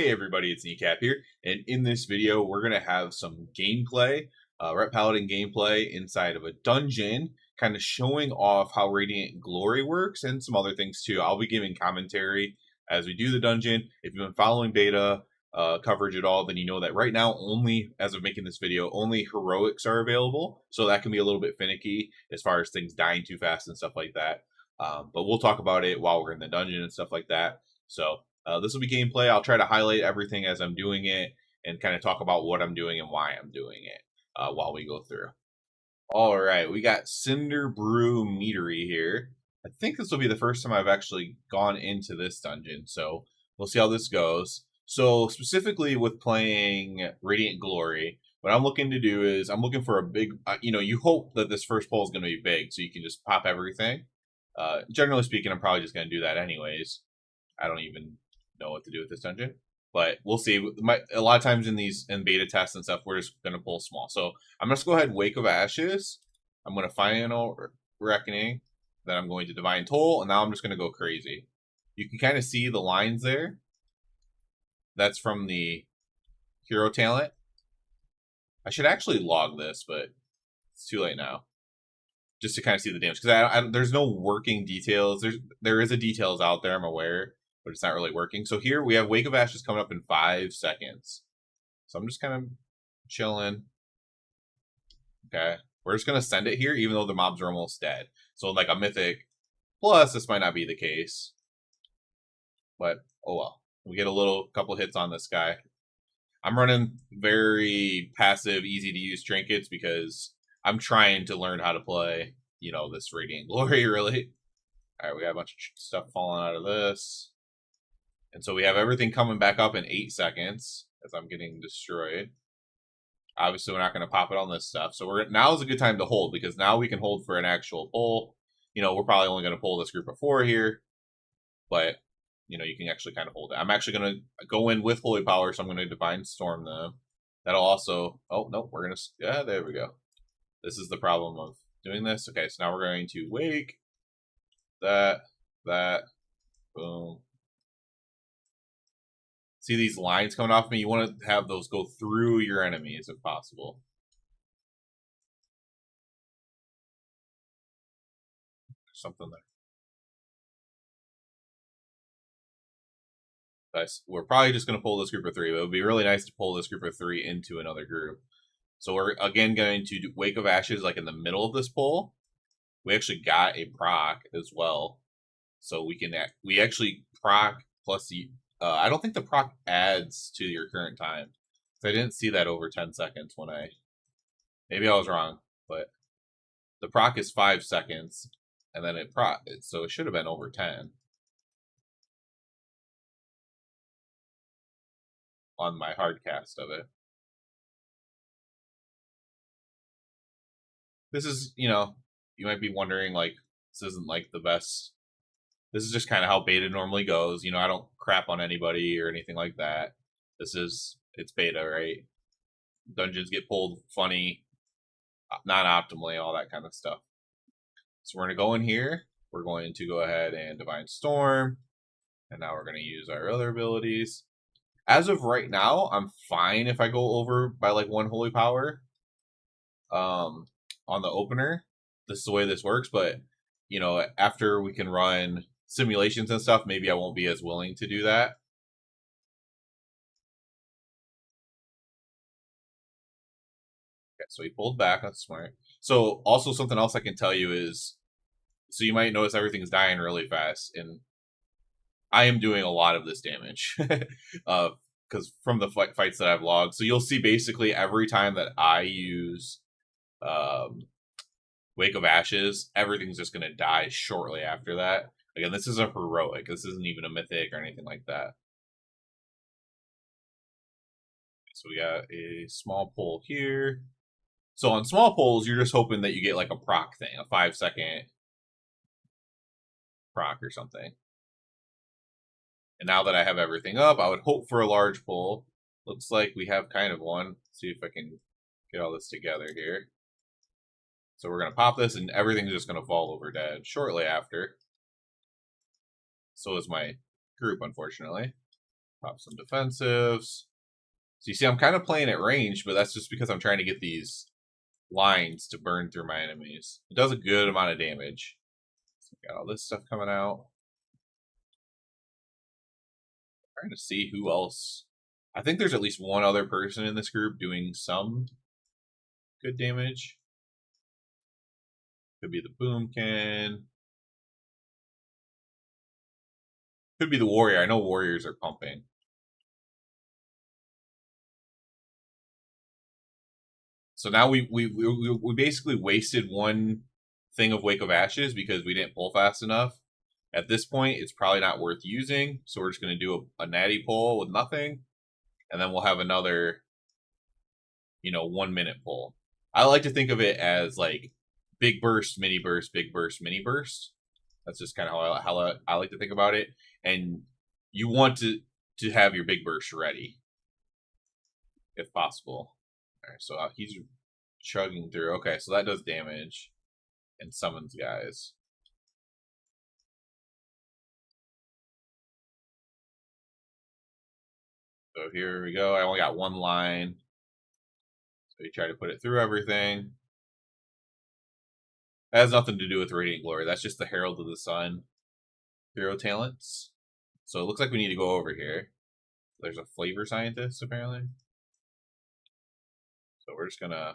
Hey everybody, it's Kneecap here, and in this video we're going to have some gameplay, Paladin gameplay inside of a dungeon, kind of showing off how Radiant Glory works and some other things too. I'll be giving commentary as we do the dungeon. If you've been following beta coverage at all, then you know that right now, only as of making this video, only heroics are available, so that can be a little bit finicky as far as things dying too fast and stuff like that. But we'll talk about it while we're in the dungeon and stuff like that. So this will be gameplay. I'll try to highlight everything as I'm doing it and kind of talk about what I'm doing and why I'm doing it while we go through. All right, we got Cinder Brew Meadery here. I think this will be the first time I've actually gone into this dungeon, so we'll see how this goes. So specifically with playing Radiant Glory, what I'm looking to do is I'm looking for a big, you hope that this first pull is going to be big so you can just pop everything. Generally speaking, I'm probably just going to do that anyways. I don't even know what to do with this dungeon, but we'll see. A lot of times in beta tests and stuff, we're just going to pull small. So I'm going to go ahead, Wake of Ashes. I'm going to Final Reckoning. Then I'm going to Divine Toll, and now I'm just going to go crazy. You can kind of see the lines there. That's from the hero talent. I should actually log this, but it's too late now. Just to kind of see the damage, because there's no working details. There is a details out there, I'm aware, but it's not really working. So here we have Wake of Ashes coming up in 5 seconds. So I'm just kind of chilling. Okay. We're just going to send it here, even though the mobs are almost dead. So like a Mythic Plus, this might not be the case. But, oh well. We get a couple hits on this guy. I'm running very passive, easy to use trinkets because I'm trying to learn how to play, this Radiant Glory, really. All right, we got a bunch of stuff falling out of this. And so we have everything coming back up in 8 seconds as I'm getting destroyed. Obviously, we're not going to pop it on this stuff. So now is a good time to hold because now we can hold for an actual pull. We're probably only going to pull this group of 4 here. But, you can actually kind of hold it. I'm actually going to go in with Holy Power, so I'm going to Divine Storm them. That'll also... Oh, no, we're going to... Yeah, there we go. This is the problem of doing this. Okay, so now we're going to Wake. That. Boom. See these lines coming off me? You want to have those go through your enemies if possible. There's something there. Nice. We're probably just going to pull this group of 3, but it would be really nice to pull this group of 3 into another group. So we're, again, going to do Wake of Ashes like in the middle of this pull. We actually got a proc as well. So we actually proc plus the... I don't think the proc adds to your current time. So I didn't see that over 10 seconds when maybe I was wrong, but the proc is 5 seconds, and then so it should have been over 10. On my hard cast of it. This is, you might be wondering, like, this isn't, like, the best. This is just kind of how beta normally goes. I don't crap on anybody or anything like that. It's beta, right? Dungeons get pulled funny, not optimally, all that kind of stuff. So we're going to go in here. We're going to go ahead and Divine Storm. And now we're going to use our other abilities. As of right now, I'm fine if I go over by like 1 Holy Power on the opener. This is the way this works, but after we can run simulations and stuff, maybe I won't be as willing to do that. Okay, so he pulled back. That's smart. So also something else I can tell you is, so you might notice everything's dying really fast, and I am doing a lot of this damage because from the fights that I've logged. So you'll see basically every time that I use Wake of Ashes, everything's just going to die shortly after that. Again, this is a heroic. This isn't even a mythic or anything like that. So we got a small pull here. So on small pulls, you're just hoping that you get like a proc thing, a 5-second proc or something. And now that I have everything up, I would hope for a large pull. Looks like we have kind of one. Let's see if I can get all this together here. So we're going to pop this, and everything's just going to fall over dead shortly after. So is my group, unfortunately. Pop some defensives. So you see, I'm kind of playing at range, but that's just because I'm trying to get these lines to burn through my enemies. It does a good amount of damage. So got all this stuff coming out. I'm trying to see who else. I think there's at least one other person in this group doing some good damage. Could be the boomkin. Could be the warrior. I know warriors are pumping. So now we basically wasted one thing of Wake of Ashes because we didn't pull fast enough. At this point, it's probably not worth using. So we're just going to do a natty pull with nothing. And then we'll have another, 1 minute pull. I like to think of it as like big burst, mini burst, big burst, mini burst. That's just kind of how I like to think about it. And you want to have your big burst ready, if possible. All right, so he's chugging through. Okay, so that does damage and summons guys. So here we go. I only got one line. So you try to put it through everything. That has nothing to do with Radiant Glory. That's just the Herald of the Sun hero talents. So it looks like we need to go over here. There's a flavor scientist, apparently. So we're just gonna...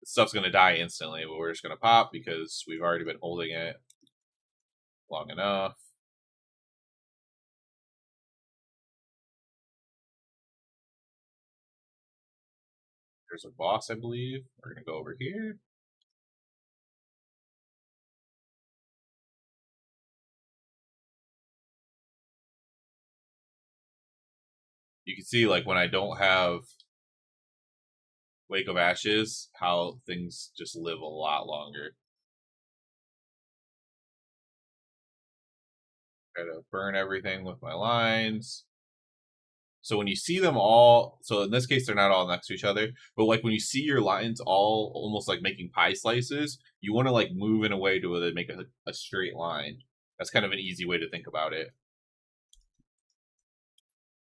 This stuff's gonna die instantly, but we're just gonna pop because we've already been holding it long enough. There's a boss, I believe. We're gonna go over here. You can see, like, when I don't have Wake of Ashes, how things just live a lot longer. Try to burn everything with my lines. So when you see them all, so in this case, they're not all next to each other, but like when you see your lines all almost like making pie slices, you want to like move in a way to where they make a straight line. That's kind of an easy way to think about it.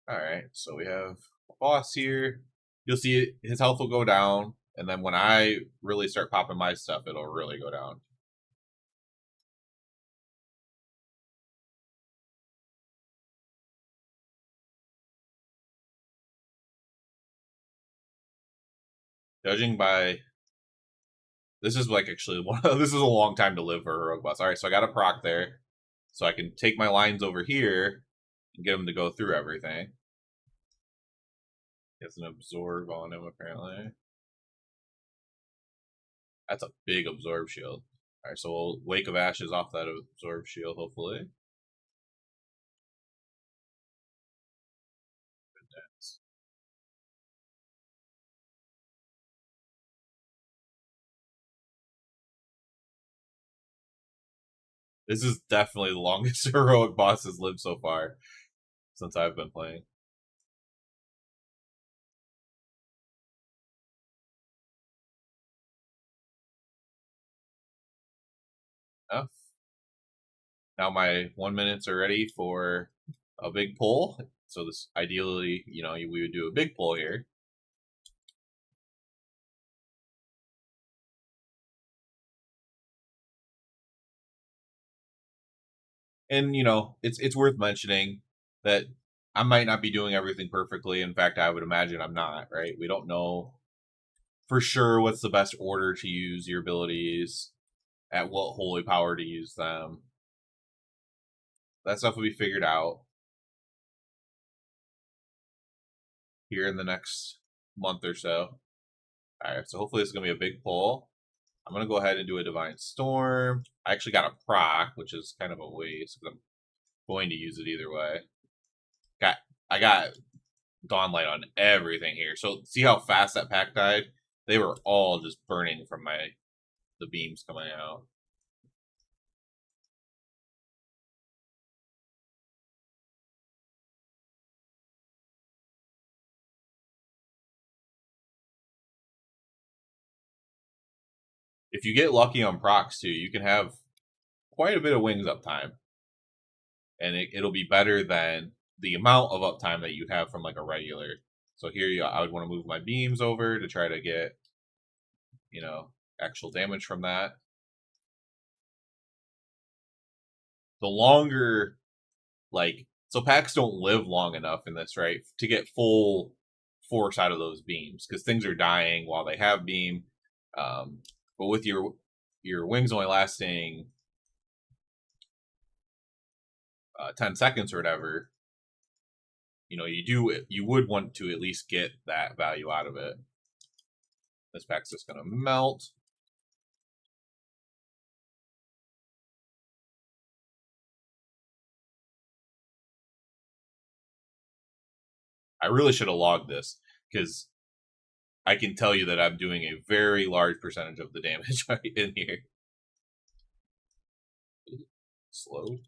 All right, so we have a boss here. You'll see his health will go down, and then when I really start popping my stuff, it'll really go down. Judging by... This is like actually this is a long time to live for a heroic boss. All right, so I got a proc there. So I can take my lines over here and get them to go through everything. He has an absorb on him, apparently. That's a big absorb shield. All right, so we'll Wake of Ashes off that absorb shield, hopefully. Goodness. This is definitely the longest heroic boss has lived so far since I've been playing. Enough. Now my 1 minutes are ready for a big pull. So this ideally, we would do a big pull here. And it's worth mentioning that I might not be doing everything perfectly. In fact, I would imagine I'm not, right? We don't know for sure what's the best order to use your abilities, at what holy power to use them. That stuff will be figured out here in the next month or so. Alright, so hopefully this is going to be a big pull. I'm going to go ahead and do a Divine Storm. I actually got a proc, which is kind of a waste because I'm going to use it either way. I got Dawnlight on everything here. So see how fast that pack died? They were all just burning from the beams coming out. If you get lucky on procs too, you can have quite a bit of wings uptime. And it'll be better than the amount of uptime that you have from like a regular. So here I would want to move my beams over to try to get, you know, actual damage from that. The longer, like, so packs don't live long enough in this, right, to get full force out of those beams because things are dying while they have beam. But with your wings only lasting 10 seconds or whatever, you know, you would want to at least get that value out of it. This pack's just gonna melt. I really should have logged this because I can tell you that I'm doing a very large percentage of the damage right in here. Slow.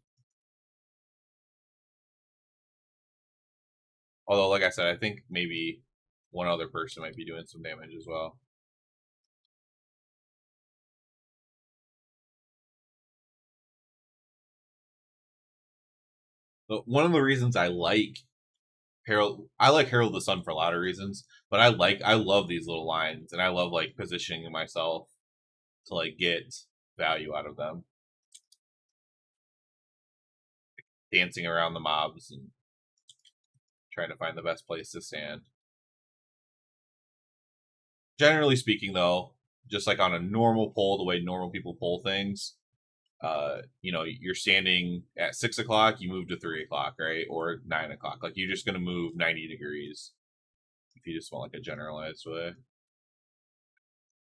Although, like I said, I think maybe one other person might be doing some damage as well. But one of the reasons I like Herald the Sun for a lot of reasons, but I love these little lines and I love like positioning myself to like get value out of them. Dancing around the mobs and trying to find the best place to stand. Generally speaking, though, just like on a normal poll, the way normal people poll things, you know, you're standing at 6 o'clock, you move to 3 o'clock, right? Or 9 o'clock. Like you're just gonna move 90 degrees if you just want like a generalized way.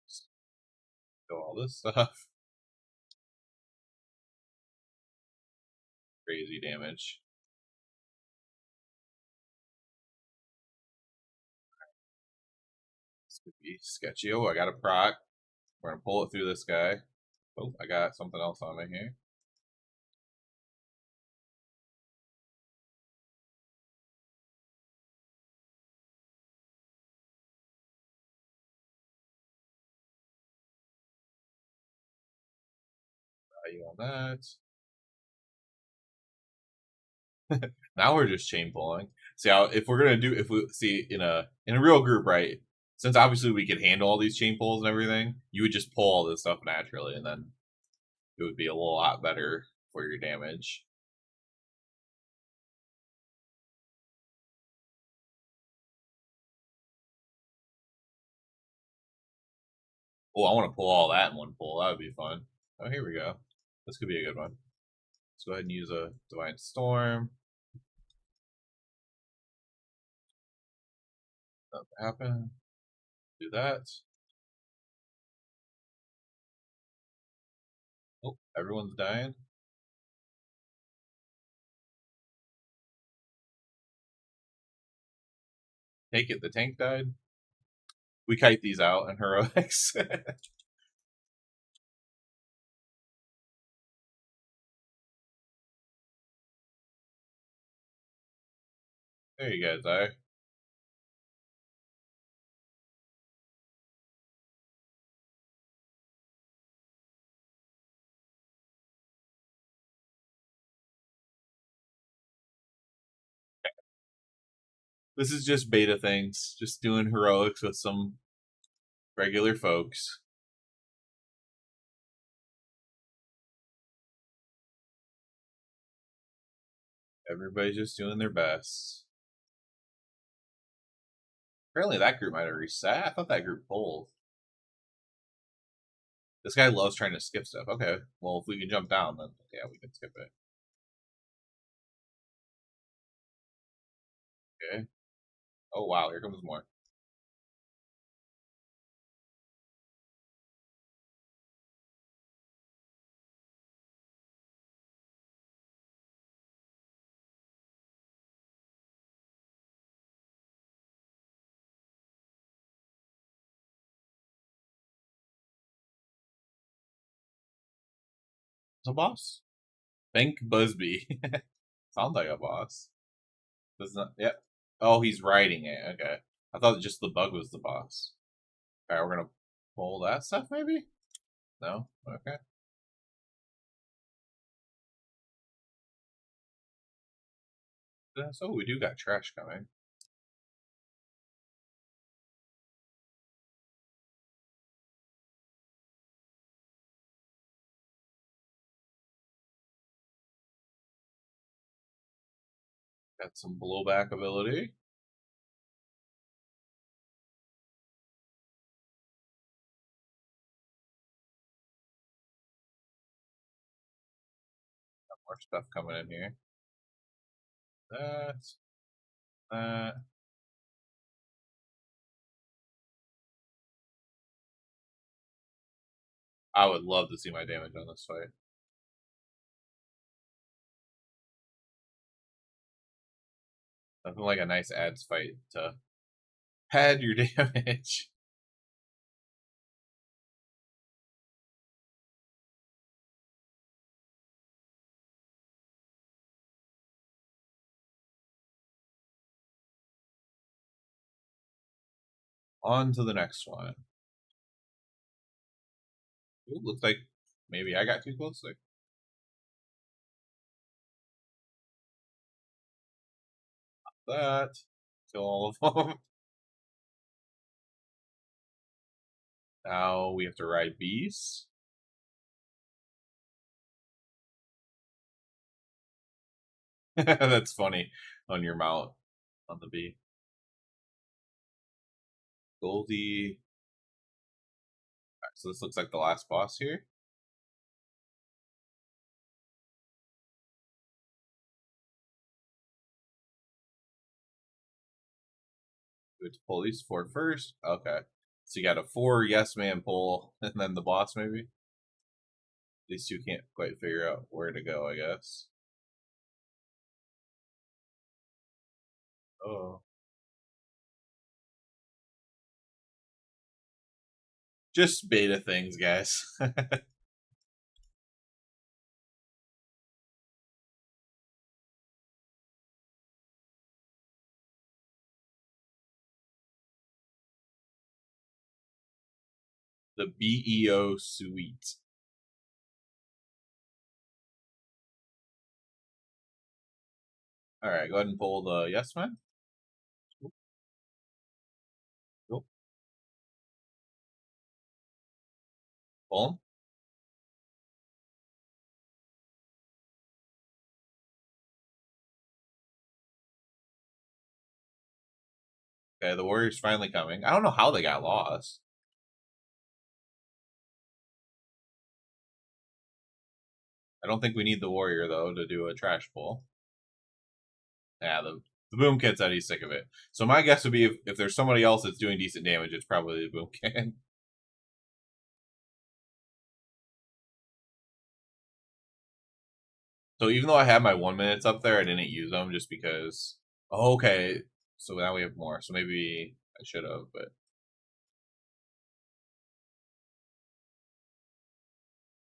Just go all this stuff. Crazy damage. This could be sketchy. Oh, I got a proc. We're gonna pull it through this guy. Oh, I got something else on me here. Value on that. Now we're just chain pulling. See how if we're gonna do if we see in a real group, right? Since obviously we could handle all these chain pulls and everything, you would just pull all this stuff naturally, and then it would be a lot better for your damage. Oh, I want to pull all that in one pull. That would be fun. Oh, here we go. This could be a good one. Let's go ahead and use a Divine Storm. Nothing happen. Do that. Oh, everyone's dying. Take it. The tank died. We kite these out in heroics. There you guys are. This is just beta things. Just doing heroics with some regular folks. Everybody's just doing their best. Apparently that group might have reset. I thought that group pulled. This guy loves trying to skip stuff. Okay, well, if we can jump down, then yeah, we can skip it. Okay. Oh, wow, here comes more. It's a boss. Bank Busby. Sounds like a boss. Doesn't that, yeah. Oh, he's riding it. Okay. I thought just the bug was the boss. Alright, we're gonna pull that stuff maybe? No? Okay. So we do got trash coming. Got some blowback ability. Got more stuff coming in here. That. I would love to see my damage on this fight. Nothing like a nice ads fight to pad your damage. On to the next one. Ooh, looks like maybe I got too close there. That. Kill all of them. Now we have to ride bees. That's funny on your mount on the bee. Goldie. Right, so this looks like the last boss here. We have to pull these four first. Okay. So you got a 4 yes man pull, and then the boss maybe. These two can't quite figure out where to go, I guess. Oh. Just beta things, guys. The BEO suite. Alright, go ahead and pull the yes man. Cool. Pull him. Okay, the warrior's finally coming. I don't know how they got lost. I don't think we need the warrior though to do a trash pull. Yeah, the boom kit said he's sick of it. So my guess would be if there's somebody else that's doing decent damage, it's probably the boom kit. So even though I had my 1 minutes up there, I didn't use them just because. Oh, okay, so now we have more. So maybe I should have, but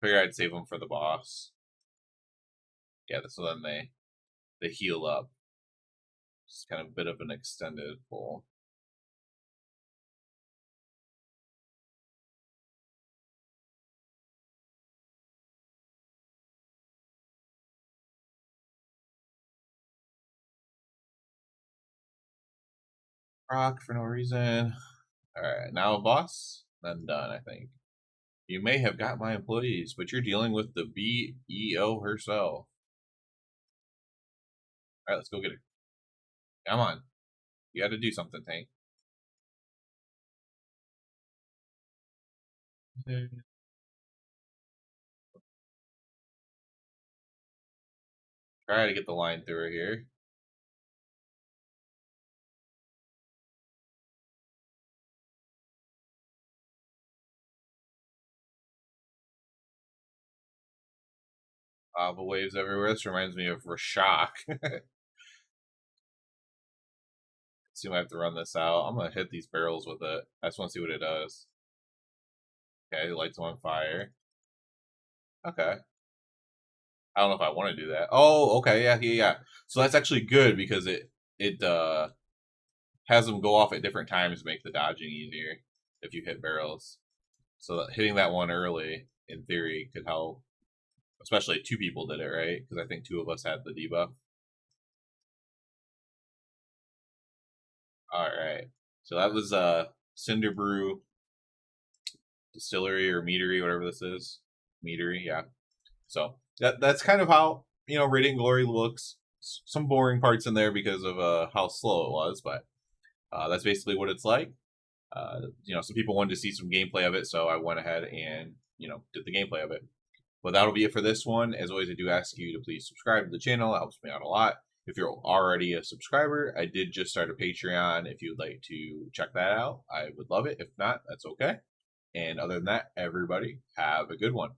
figure I'd save them for the boss. Yeah, so then they heal up. It's kind of a bit of an extended pull. Rock for no reason. Alright, now boss, then done, I think. You may have got my employees, but you're dealing with the BEO herself. Alright, let's go get her. Come on. You gotta do something, Tank. Try to get the line through her here. Lava waves everywhere. This reminds me of Rashok. See if I have to run this out. I'm gonna hit these barrels with it. I just want to see what it does. Okay, lights them on fire. Okay. I don't know if I want to do that. Oh, okay, yeah. So that's actually good because it has them go off at different times to make the dodging easier if you hit barrels. So that hitting that one early, in theory, could help. Especially 2 people did it, right? Because I think 2 of us had the debuff. All right. So that was Cinder Brew Distillery or Meadery, whatever this is. Meadery, yeah. So that's kind of how Radiant Glory looks. Some boring parts in there because of how slow it was, but that's basically what it's like. Some people wanted to see some gameplay of it, so I went ahead and did the gameplay of it. But that'll be it for this one. As always, I do ask you to please subscribe to the channel. It helps me out a lot. If you're already a subscriber, I did just start a Patreon. If you'd like to check that out, I would love it. If not, that's okay. And other than that, everybody have a good one.